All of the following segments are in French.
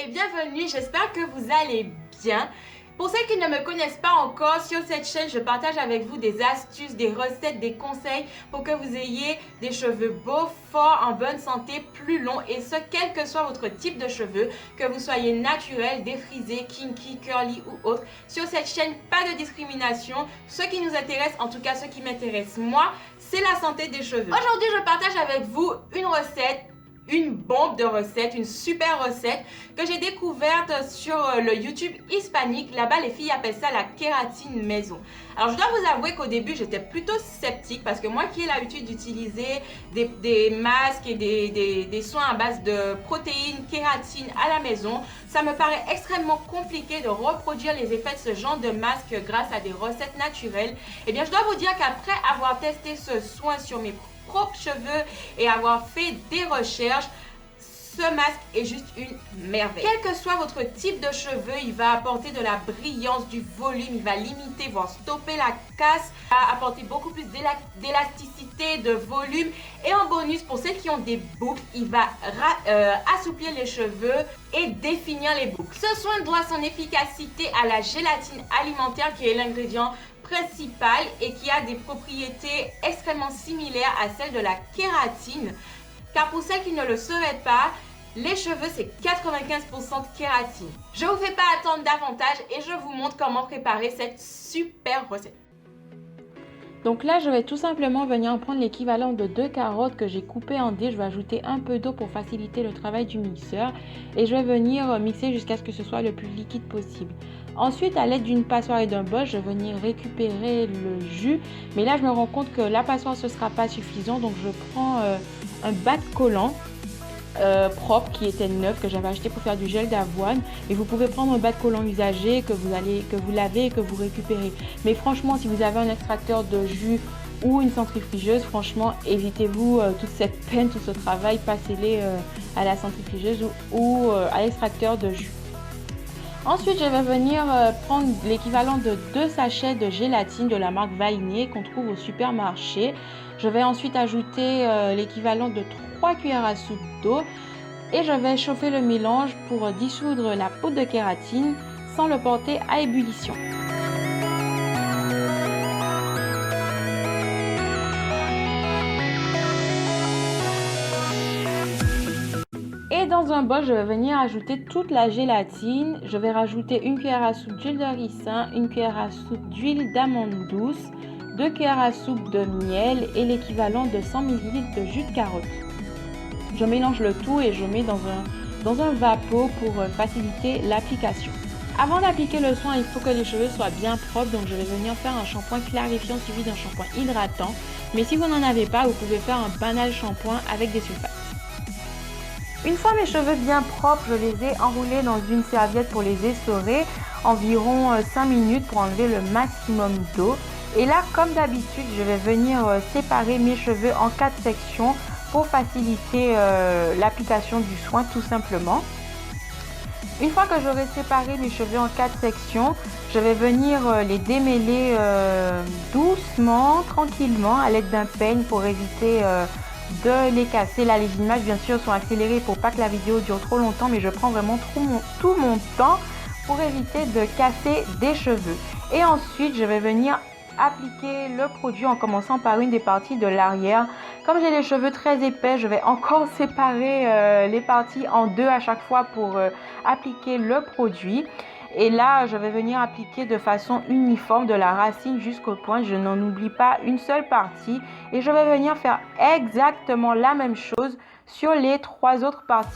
et bienvenue, j'espère que vous allez bien. Pour celles qui ne me connaissent pas encore, sur cette chaîne, je partage avec vous des astuces, des recettes, des conseils pour que vous ayez des cheveux beaux, forts, en bonne santé, plus longs et ce, quel que soit votre type de cheveux, que vous soyez naturel, défrisé, kinky, curly ou autre. Sur cette chaîne, pas de discrimination. Ce qui nous intéresse, en tout cas ce qui m'intéresse moi, c'est la santé des cheveux. Aujourd'hui, je partage avec vous une recette, une bombe de recettes, une super recette que j'ai découverte sur le YouTube hispanique. Là-bas, les filles appellent ça la kératine maison. Alors, je dois vous avouer qu'au début, j'étais plutôt sceptique parce que moi qui ai l'habitude d'utiliser des masques et des soins à base de protéines, kératine à la maison, ça me paraît extrêmement compliqué de reproduire les effets de ce genre de masque grâce à des recettes naturelles. Eh bien, je dois vous dire qu'après avoir testé ce soin sur mes propres cheveux et avoir fait des recherches, ce masque est juste une merveille. Quel que soit votre type de cheveux, il va apporter de la brillance, du volume, il va limiter, voire stopper la casse, il va apporter beaucoup plus d'élasticité, de volume et en bonus, pour celles qui ont des boucles, il va assouplir les cheveux et définir les boucles. Ce soin doit son efficacité à la gélatine alimentaire qui est l'ingrédient principal et qui a des propriétés extrêmement similaires à celles de la kératine. Car pour celles qui ne le sauraient pas, les cheveux c'est 95% de kératine. Je ne vous fais pas attendre davantage et je vous montre comment préparer cette super recette. Donc là, je vais tout simplement venir prendre l'équivalent de 2 carottes que j'ai coupées en dés. Je vais ajouter un peu d'eau pour faciliter le travail du mixeur et je vais venir mixer jusqu'à ce que ce soit le plus liquide possible. Ensuite, à l'aide d'une passoire et d'un bol, je vais venir récupérer le jus. Mais là, je me rends compte que la passoire, ce ne sera pas suffisant. Donc, je prends un bas de collant propre qui était neuf, que j'avais acheté pour faire du gel d'avoine. Et vous pouvez prendre un bas de collant usagé que vous lavez et que vous récupérez. Mais franchement, si vous avez un extracteur de jus ou une centrifugeuse, franchement, évitez-vous toute cette peine, tout ce travail. Passez-les à la centrifugeuse ou à l'extracteur de jus. Ensuite, je vais venir prendre l'équivalent de 2 sachets de gélatine de la marque Vahiné qu'on trouve au supermarché. Je vais ensuite ajouter l'équivalent de 3 cuillères à soupe d'eau et je vais chauffer le mélange pour dissoudre la poudre de kératine sans le porter à ébullition. Et dans un bol, je vais venir ajouter toute la gélatine. Je vais rajouter 1 cuillère à soupe d'huile de ricin, 1 cuillère à soupe d'huile d'amande douce, 2 cuillères à soupe de miel et l'équivalent de 100 ml de jus de carotte. Je mélange le tout et je mets dans un vapeau pour faciliter l'application. Avant d'appliquer le soin, il faut que les cheveux soient bien propres, donc je vais venir faire un shampoing clarifiant suivi d'un shampoing hydratant. Mais si vous n'en avez pas, vous pouvez faire un banal shampoing avec des sulfates. Une fois mes cheveux bien propres, je les ai enroulés dans une serviette pour les essorer, environ 5 minutes pour enlever le maximum d'eau. Et là, comme d'habitude, je vais venir séparer mes cheveux en 4 sections pour faciliter l'application du soin tout simplement. Une fois que j'aurai séparé mes cheveux en 4 sections, je vais venir les démêler doucement, tranquillement à l'aide d'un peigne pour éviter de les casser. Là, les images bien sûr sont accélérées pour pas que la vidéo dure trop longtemps, mais je prends vraiment tout mon temps pour éviter de casser des cheveux. Et ensuite, je vais venir appliquer le produit en commençant par une des parties de l'arrière. Comme j'ai les cheveux très épais, je vais encore séparer les parties en 2 à chaque fois pour appliquer le produit. Et là, je vais venir appliquer de façon uniforme de la racine jusqu'au point. Je n'en oublie pas une seule partie. Et je vais venir faire exactement la même chose sur les 3 autres parties.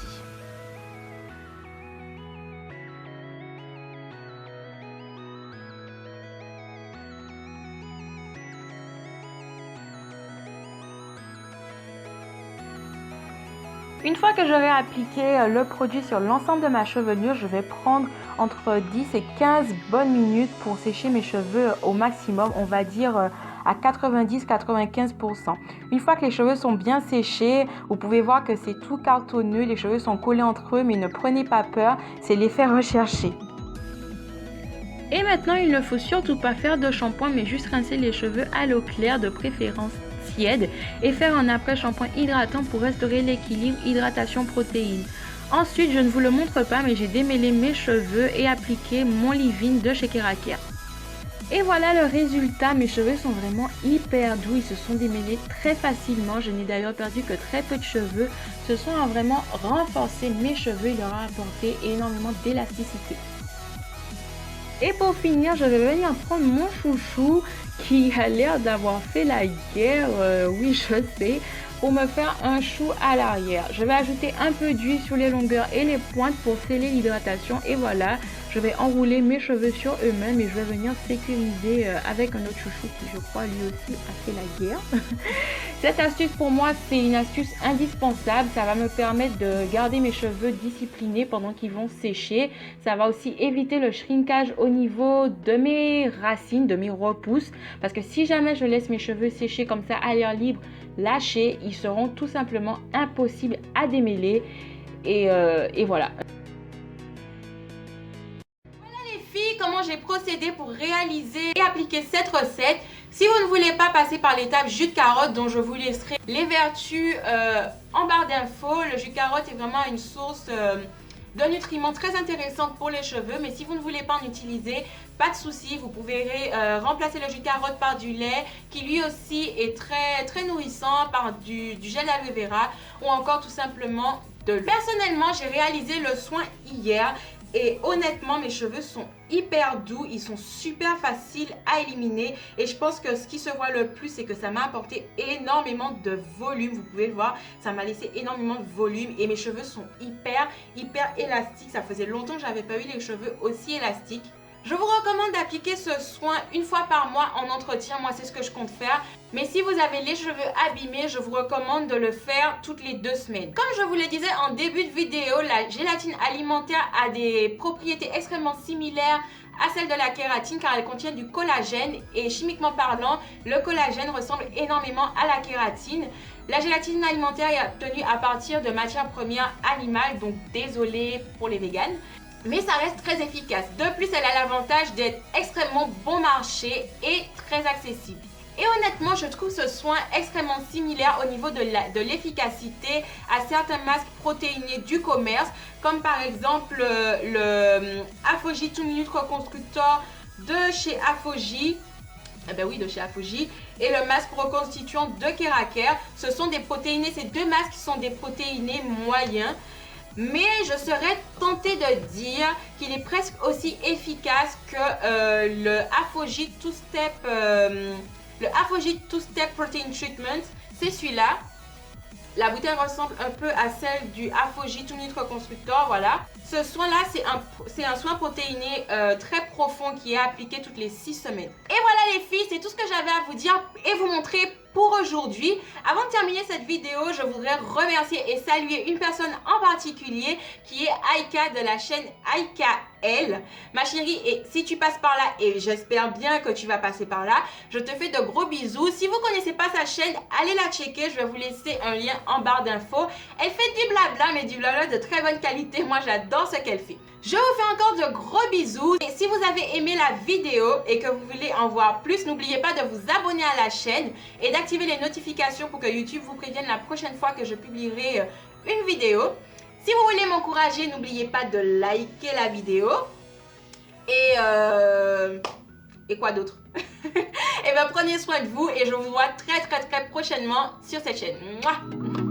Une fois que j'aurai appliqué le produit sur l'ensemble de ma chevelure, je vais prendre entre 10 et 15 bonnes minutes pour sécher mes cheveux au maximum, on va dire à 90-95%. Une fois que les cheveux sont bien séchés, vous pouvez voir que c'est tout cartonneux, les cheveux sont collés entre eux, mais ne prenez pas peur, c'est l'effet recherché. Et maintenant, il ne faut surtout pas faire de shampoing, mais juste rincer les cheveux à l'eau claire, de préférence tiède, et faire un après-shampoing hydratant pour restaurer l'équilibre hydratation-protéines. Ensuite, je ne vous le montre pas, mais j'ai démêlé mes cheveux et appliqué mon leave-in de chez Kerakia. Et voilà le résultat, mes cheveux sont vraiment hyper doux, ils se sont démêlés très facilement, je n'ai d'ailleurs perdu que très peu de cheveux, ce soin a vraiment renforcé mes cheveux, il leur a apporté énormément d'élasticité. Et pour finir, je vais venir prendre mon chouchou qui a l'air d'avoir fait la guerre, oui je sais, pour me faire un chou à l'arrière. Je vais ajouter un peu d'huile sur les longueurs et les pointes pour sceller l'hydratation et voilà, je vais enrouler mes cheveux sur eux-mêmes et je vais venir sécuriser avec un autre chouchou qui je crois lui aussi a fait la guerre. Cette astuce pour moi c'est une astuce indispensable, ça va me permettre de garder mes cheveux disciplinés pendant qu'ils vont sécher. Ça va aussi éviter le shrinkage au niveau de mes racines, de mes repousses parce que si jamais je laisse mes cheveux sécher comme ça à l'air libre, lâchés, ils seront tout simplement impossibles à démêler et voilà. Voilà les filles, comment j'ai procédé pour réaliser et appliquer cette recette. Si vous ne voulez pas passer par l'étape jus de carotte dont je vous laisserai les vertus en barre d'infos, le jus de carotte est vraiment une source de nutriments très intéressante pour les cheveux, mais si vous ne voulez pas en utiliser, pas de souci, vous pouvez remplacer le jus de carotte par du lait qui lui aussi est très nourrissant, par du gel d'aloe vera ou encore tout simplement de l'eau. Personnellement, j'ai réalisé le soin hier et honnêtement mes cheveux sont hyper doux, ils sont super faciles à éliminer et je pense que ce qui se voit le plus c'est que ça m'a apporté énormément de volume, vous pouvez le voir, ça m'a laissé énormément de volume et mes cheveux sont hyper élastiques, ça faisait longtemps que j'avais pas eu les cheveux aussi élastiques. Je vous recommande d'appliquer ce soin une fois par mois en entretien, moi c'est ce que je compte faire. Mais si vous avez les cheveux abîmés, je vous recommande de le faire toutes les 2 semaines. Comme je vous le disais en début de vidéo, la gélatine alimentaire a des propriétés extrêmement similaires à celle de la kératine car elle contient du collagène et chimiquement parlant, le collagène ressemble énormément à la kératine. La gélatine alimentaire est obtenue à partir de matières premières animales, donc désolé pour les véganes. Mais ça reste très efficace. De plus, elle a l'avantage d'être extrêmement bon marché et très accessible. Et honnêtement, je trouve ce soin extrêmement similaire au niveau de l'efficacité à certains masques protéinés du commerce, comme par exemple le Afogi 2 Minute Reconstructor de chez Afogi. Eh ben oui, de chez Afogi. Et le masque reconstituant de Kerakia. Ce sont des protéinés, ces deux masques sont des protéinés moyens. Mais je serais tentée de dire qu'il est presque aussi efficace que le Afogi 2-Step Protein Treatment. C'est celui-là. La bouteille ressemble un peu à celle du Afogi 2 Minute Reconstructor, voilà. Ce soin-là, c'est un soin protéiné très profond qui est appliqué toutes les 6 semaines. Et voilà les filles, c'est tout ce que j'avais à vous dire et vous montrer pour aujourd'hui. Avant de terminer cette vidéo, je voudrais remercier et saluer une personne en particulier qui est Aïka de la chaîne Aïka L. Ma chérie, et si tu passes par là, et j'espère bien que tu vas passer par là, je te fais de gros bisous. Si vous ne connaissez pas sa chaîne, allez la checker. Je vais vous laisser un lien en barre d'infos. Elle fait du blabla, mais du blabla de très bonne qualité. Moi, j'adore ce qu'elle fait. Je vous fais encore de gros bisous. Et si vous avez aimé la vidéo et que vous voulez en voir plus, n'oubliez pas de vous abonner à la chaîne et d'activer les notifications pour que YouTube vous prévienne la prochaine fois que je publierai une vidéo. Si vous voulez m'encourager, n'oubliez pas de liker la vidéo. Et quoi d'autre? Et bien prenez soin de vous et je vous vois très prochainement sur cette chaîne. Mouah.